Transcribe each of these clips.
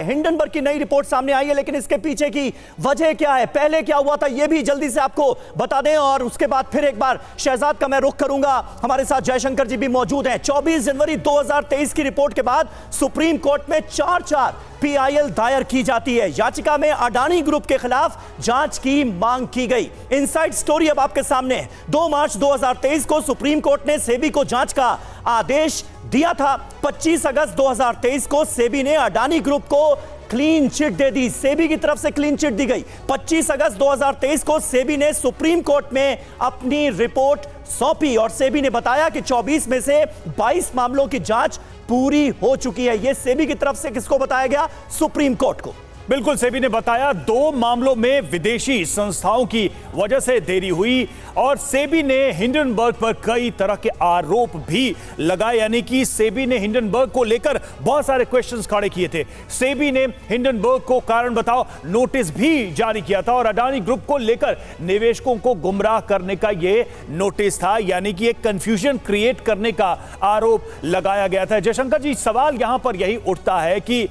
Hindenburg की नई report सामने आई है, लेकिन इसके पीछे की वजह क्या है, पहले क्या हुआ था, यह भी जल्दी से आपको बता दें और उसके बाद फिर एक बार शहजाद का मैं रुख करूंगा। हमारे साथ जयशंकर जी भी मौजूद हैं। 24 जनवरी 2023 की रिपोर्ट के बाद सुप्रीम कोर्ट में 4 PIL दायर की जाती है। याचिका में अडानी ग्रुप के खिलाफ जांच की मांग की गई। इनसाइड स्टोरी अब आपके सामने है। 2 मार्च 2023 को सुप्रीम कोर्ट ने सेबी को जांच का आदेश दिया था। 25 अगस्त 2023 को सेबी ने अडानी ग्रुप को क्लीन चिट दे दी। सेबी की तरफ से क्लीन चिट दी गई। 25 अगस्त 2023 को सेबी ने सुप्रीम कोर्ट में अपनी रिपोर्ट सौंपी और सेबी ने बताया कि 24 में से 22 मामलों की जांच पूरी हो चुकी है। यह सेबी की तरफ से किसको बताया गया? सुप्रीम कोर्ट को। बिल्कुल, सेबी ने बताया 2 मामलों में विदेशी संस्थाओं की वजह से देरी हुई और सेबी ने हिंडनबर्ग पर कई तरह के आरोप भी लगाए, यानी कि सेबी ने हिंडनबर्ग को लेकर बहुत सारे क्वेश्चंस खड़े किए थे। सेबी ने हिंडनबर्ग को कारण बताओ नोटिस भी जारी किया था और अडानी ग्रुप को लेकर निवेशकों को गुमराह करने का यह नोटिस था, यानी कि एक कंफ्यूजन क्रिएट करने का आरोप लगाया गया था। जयशंकर जी, सवाल यहां पर यही उठता है कि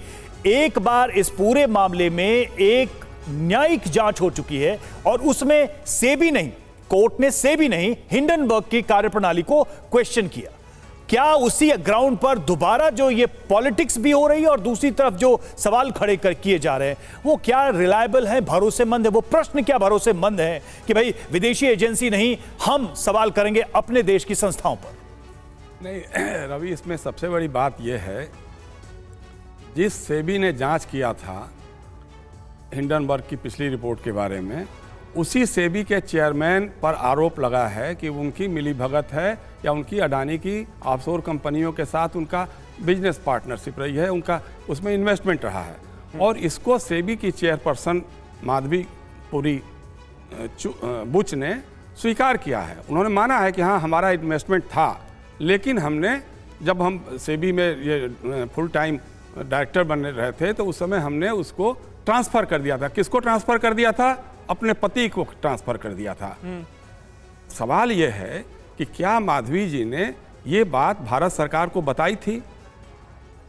एक बार इस पूरे मामले में एक न्यायिक जांच हो चुकी है और उसमें सेबी नहीं, कोर्ट ने सेबी नहीं, हिंडनबर्ग की कार्यप्रणाली को क्वेश्चन किया। क्या उसी ग्राउंड पर दोबारा जो ये पॉलिटिक्स भी हो रही है और दूसरी तरफ जो सवाल खड़े किए जा रहे हैं वो क्या रिलायबल है, भरोसेमंद है? वो प्रश्न क्या भरोसेमंद है कि भाई विदेशी एजेंसी नहीं, हम सवाल करेंगे अपने देश की संस्थाओं पर? नहीं रवि, इसमें सबसे बड़ी बात यह है, जिस सेबी ने जांच किया था हिंडनबर्ग की पिछली रिपोर्ट के बारे में, उसी सेबी के चेयरमैन पर आरोप लगा है कि उनकी मिलीभगत है या उनकी अडानी की ऑफशोर कंपनियों के साथ उनका बिजनेस पार्टनरशिप रही है, उनका उसमें इन्वेस्टमेंट रहा है। और इसको सेबी की चेयरपर्सन माधवी पुरी बुच ने स्वीकार किया है। उन्होंने माना है कि हाँ, हमारा इन्वेस्टमेंट था, लेकिन हमने, जब हम सेबी में ये फुल टाइम डायरेक्टर बन रहे थे तो उस समय हमने उसको ट्रांसफर कर दिया था। किसको ट्रांसफर कर दिया था? अपने पति को ट्रांसफर कर दिया था। सवाल यह है कि क्या माधवी जी ने ये बात भारत सरकार को बताई थी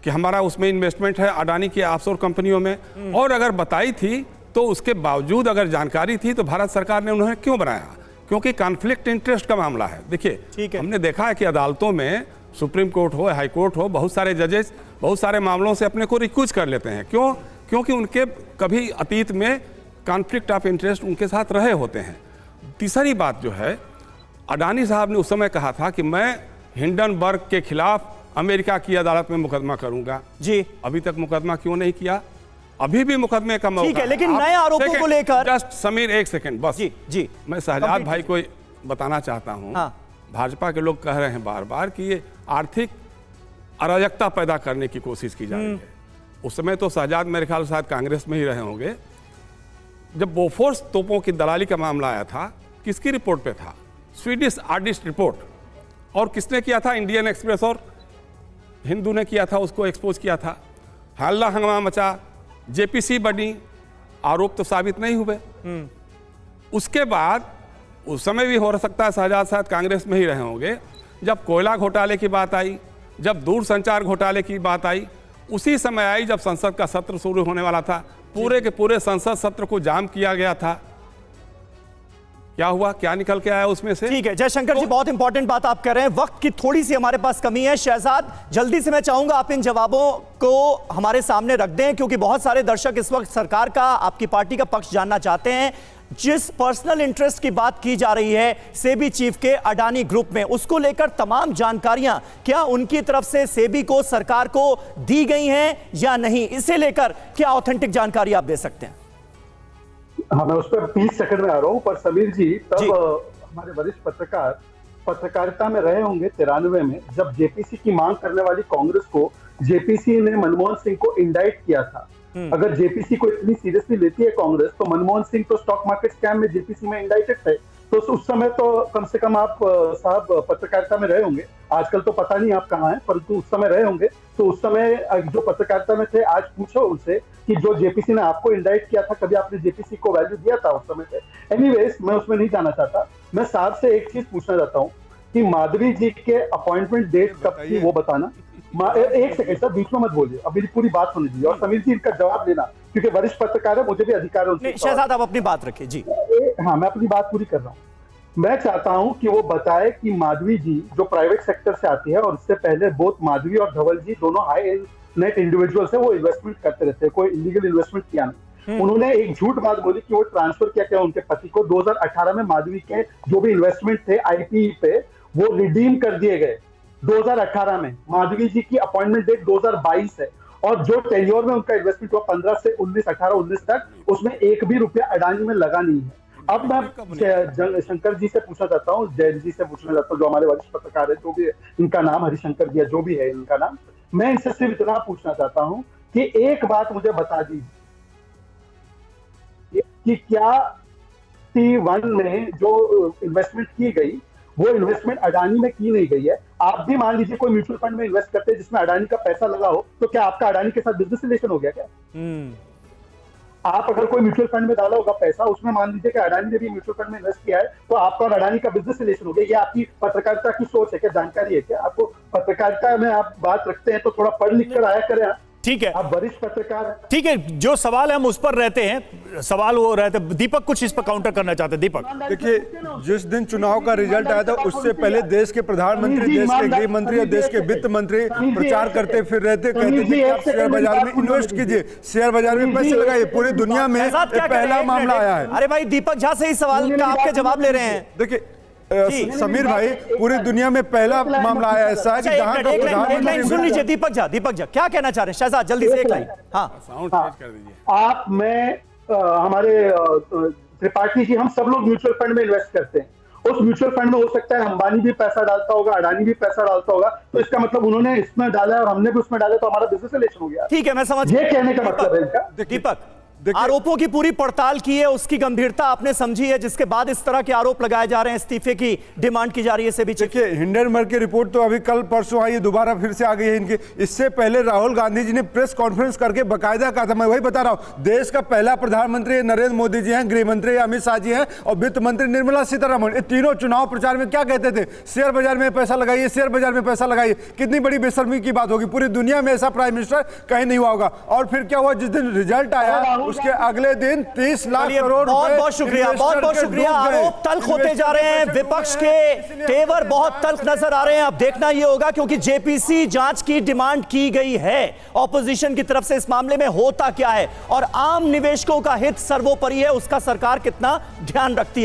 कि हमारा उसमें इन्वेस्टमेंट है अडानी की ऑफशोर कंपनियों में? और अगर बताई थी तो उसके बावजूद अगर जानकारी थी तो भारत सरकार ने उन्हें क्यों बनाया? क्योंकि कॉन्फ्लिक्ट इंटरेस्ट का मामला है। देखिए, हमने देखा है कि अदालतों में, सुप्रीम कोर्ट हो, हाई कोर्ट हो, बहुत सारे जजेस बहुत सारे मामलों से अपने को रिक्यूज कर लेते हैं। क्यों? क्योंकि उनके कभी अतीत में कॉन्फ्लिक्ट ऑफ इंटरेस्ट उनके साथ रहे होते हैं। तीसरी बात जो है, अडानी साहब ने उस समय कहा था कि मैं हिंडनबर्ग के खिलाफ अमेरिका की अदालत में मुकदमा करूंगा। जी, अभी तक मुकदमा क्यों नहीं किया? अभी भी मुकदमे का मौका, ठीक है, लेकिन नए आरोपों को लेकर जस्ट समीर एक सेकंड बस। जी, मैं शहजाद भाई को बताना चाहता हूं। हाँ। भाजपा के लोग कह रहे हैं बार बार कि ये आर्थिक अराजकता पैदा करने की कोशिश की जा रही है। उस समय तो शहजाद मेरे ख्याल शायद कांग्रेस में ही रहे होंगे। जब बोफोर्स तोपों की दलाली का मामला आया था, किसकी रिपोर्ट पे था? Swedish audit report. और किसने किया था? इंडियन एक्सप्रेस और हिंदू ने किया था, उसको एक्सपोज किया था। हल्ला हंगामा मचा, जेपीसी बनी, आरोप तो साबित नहीं हुए। उसके बाद उस समय भी हो सकता है शहजाद शायद कांग्रेस में ही रहे होंगे, जब कोयला घोटाले की बात आई, जब दूरसंचार घोटाले की बात आई, उसी समय आई जब संसद का सत्र शुरू होने वाला था। पूरे के पूरे संसद सत्र को जाम किया गया था। क्या हुआ? क्या निकल के आया उसमें से? ठीक है जयशंकर जी, बहुत इंपॉर्टेंट बात आप कर रहे हैं। वक्त की थोड़ी सी हमारे पास कमी है। शहजाद, जल्दी से मैं चाहूंगा आप इन जवाबों को हमारे सामने रख दें, क्योंकि बहुत सारे दर्शक इस वक्त सरकार का, आपकी पार्टी का पक्ष जानना चाहते हैं। जिस पर्सनल इंटरेस्ट की बात की जा रही है सेबी चीफ के अडानी ग्रुप में, उसको लेकर तमाम जानकारियां क्या उनकी तरफ से सेबी को, सरकार को दी गई हैं या नहीं? इसे लेकर क्या ऑथेंटिक जानकारी आप दे सकते हैं? हाँ, मैं उस पर 30 सेकंड में आ रहा हूँ। पर समीर जी, तब हमारे वरिष्ठ पत्रकार पत्रकारिता में रहे होंगे 93 में, जब जेपीसी की मांग करने वाली कांग्रेस को जेपीसी ने मनमोहन सिंह को इंडाइट किया था। अगर जेपीसी को इतनी सीरियसली लेती है कांग्रेस, तो मनमोहन सिंह तो स्टॉक मार्केट स्कैम में जेपीसी में इंडाइटेड थे। तो उस समय तो कम से कम आप साहब पत्रकारिता में रहे होंगे। आजकल तो पता नहीं आप कहाँ हैं, परंतु उस समय रहे होंगे। तो उस समय जो पत्रकारिता में थे, आज पूछो उनसे कि जो जेपीसी ने आपको इंडाइट किया था, कभी आपने जेपीसी को वैल्यू दिया था उस समय पे? एनीवेज, मैं उसमें नहीं जाना चाहता। मैं साहब से एक चीज पूछना चाहता हूँ कि माधवी जी के अपॉइंटमेंट डेट कब थी वो बताना। एक सेकंड सर, बीच में मत बोलिए, अब मेरी पूरी बात सुन लीजिए और समीर जी इनका जवाब लेना, क्योंकि वरिष्ठ पत्रकार है, मुझे भी अधिकार है उनसे। शहजाद आप अपनी बात रखिए जी। हाँ, मैं अपनी बात पूरी कर रहा हूँ। मैं चाहता हूं कि वो बताए कि माधवी जी जो प्राइवेट सेक्टर से आती है, और उससे पहले बोथ माधवी और धवल जी दोनों हाई नेट इंडिविजुअल्स है, वो इन्वेस्टमेंट करते रहते हैं, कोई इलीगल इन्वेस्टमेंट किया नहीं। उन्होंने एक झूठ बात बोली कि वो ट्रांसफर किया क्या उनके पति को। 2018 में माधवी के जो भी इन्वेस्टमेंट थे आईपीई पे, वो रिडीम कर दिए गए 2018 में। माधवी जी की अपॉइंटमेंट डेट 2022 है, और जो टेन्योर में उनका इन्वेस्टमेंट हुआ 15 से 19, 18-19 तक, उसमें एक भी रुपया अडानी में लगा नहीं है। अब मैं शंकर जी से पूछना चाहता हूँ, जैन जी से पूछना चाहता हूँ, जो हमारे वरिष्ठ पत्रकार है, जो भी इनका नाम हरिशंकर जी, जो भी है इनका नाम, मैं इनसे सिर्फ इतना पूछना चाहता हूँ कि एक बात मुझे बता दीजिए कि क्या T1 में जो इन्वेस्टमेंट की गई, वो इन्वेस्टमेंट अडानी में की नहीं गई है। आप भी मान लीजिए कोई म्यूचुअल फंड में इन्वेस्ट करते हैं जिसमें अडानी का पैसा लगा हो, तो क्या आपका अडानी के साथ बिजनेस रिलेशन हो गया क्या? आप अगर कोई म्यूचुअल फंड में डाला होगा पैसा, उसमें मान लीजिए कि अडानी ने भी म्यूचुअल फंड में इन्वेस्ट किया है, तो आपका और अडानी का बिजनेस रिलेशन हो गया। ये आपकी पत्रकारिता की सोच है क्या, जानकारी है क्या? आपको पत्रकारिता में आप बात रखते हैं तो थोड़ा पढ़ लिख कर आया करें। ठीक है, आप वरिष्ठ पत्रकार, ठीक है, जो सवाल है हम उस पर रहते हैं, सवाल वो रहते। दीपक कुछ इस पर काउंटर करना चाहते हैं। दीपक देखिए, जिस दिन चुनाव का रिजल्ट आया था उससे पहले देश के प्रधानमंत्री, देश के गृह मंत्री और देश के वित्त मंत्री प्रचार करते फिर रहते, कहते थे कि आप शेयर बाजार में इन्वेस्ट कीजिए, शेयर बाजार में पैसे लगाइए। पूरी दुनिया में पहला मामला आया है। अरे भाई दीपक झा से ही सवाल का आपके जवाब ले रहे हैं। देखिए समीर भाई, पूरी दुनिया में पहला मामला आया ऐसा है कि जहां का प्रधानमंत्री। सुन लीजिए दीपक झा क्या कहना चाह रहे हैं? शहजाद जल्दी से एक लाइन। हाँ, साउंड तेज कर दीजिए। आप, मैं, हमारे त्रिपाठी जी, हम सब लोग म्यूचुअल फंड में इन्वेस्ट करते हैं। उस म्यूचुअल फंड में हो सकता है अंबानी भी पैसा डालता होगा, अडानी भी पैसा डालता होगा, तो इसका मतलब उन्होंने इसमें डाला है और हमने भी उसमें डाला, तो हमारा बिजनेस रिलेशन हो गया। ठीक है, मैं समझ, ये कहने का मतलब है इनका। दीपक, आरोपों की पूरी पड़ताल की है, उसकी गंभीरता आपने समझी है, जिसके बाद इस तरह के आरोप लगाए जा रहे हैं, इस्तीफे की डिमांड की जा रही है सेबी चीफ। देखिए, हिंडनबर्ग की रिपोर्ट तो अभी कल परसों आई है, दोबारा फिर से आ गई है इनकी। इससे पहले राहुल गांधी जी ने प्रेस कॉन्फ्रेंस करके बकायदा कहा था, मैं वही बता रहा हूं, देश का पहला प्रधानमंत्री नरेंद्र मोदी जी हैं, गृह मंत्री अमित शाह जी हैं और वित्त मंत्री निर्मला सीतारमण। ये तीनों चुनाव प्रचार में क्या कहते थे? शेयर बाजार में पैसा लगाइए, शेयर बाजार में पैसा लगाइए। कितनी बड़ी बेशर्मी की बात होगी, पूरी दुनिया में ऐसा प्राइम मिनिस्टर कहीं नहीं हुआ होगा। और फिर क्या हुआ, जिस दिन रिजल्ट आया उसके अगले दिन 30 लाख करोड़ बहुत बहुत शुक्रिया, बहुत बहुत शुक्रिया। आरोप तल्ख होते जा रहे हैं, विपक्ष के तेवर बहुत तल्ख नजर आ रहे हैं। अब देखना यह होगा, क्योंकि जेपीसी जांच की डिमांड की गई है ऑपोजिशन की तरफ से, इस मामले में होता क्या है और आम निवेशकों का हित सर्वोपरि है, उसका सरकार कितना ध्यान रखती है।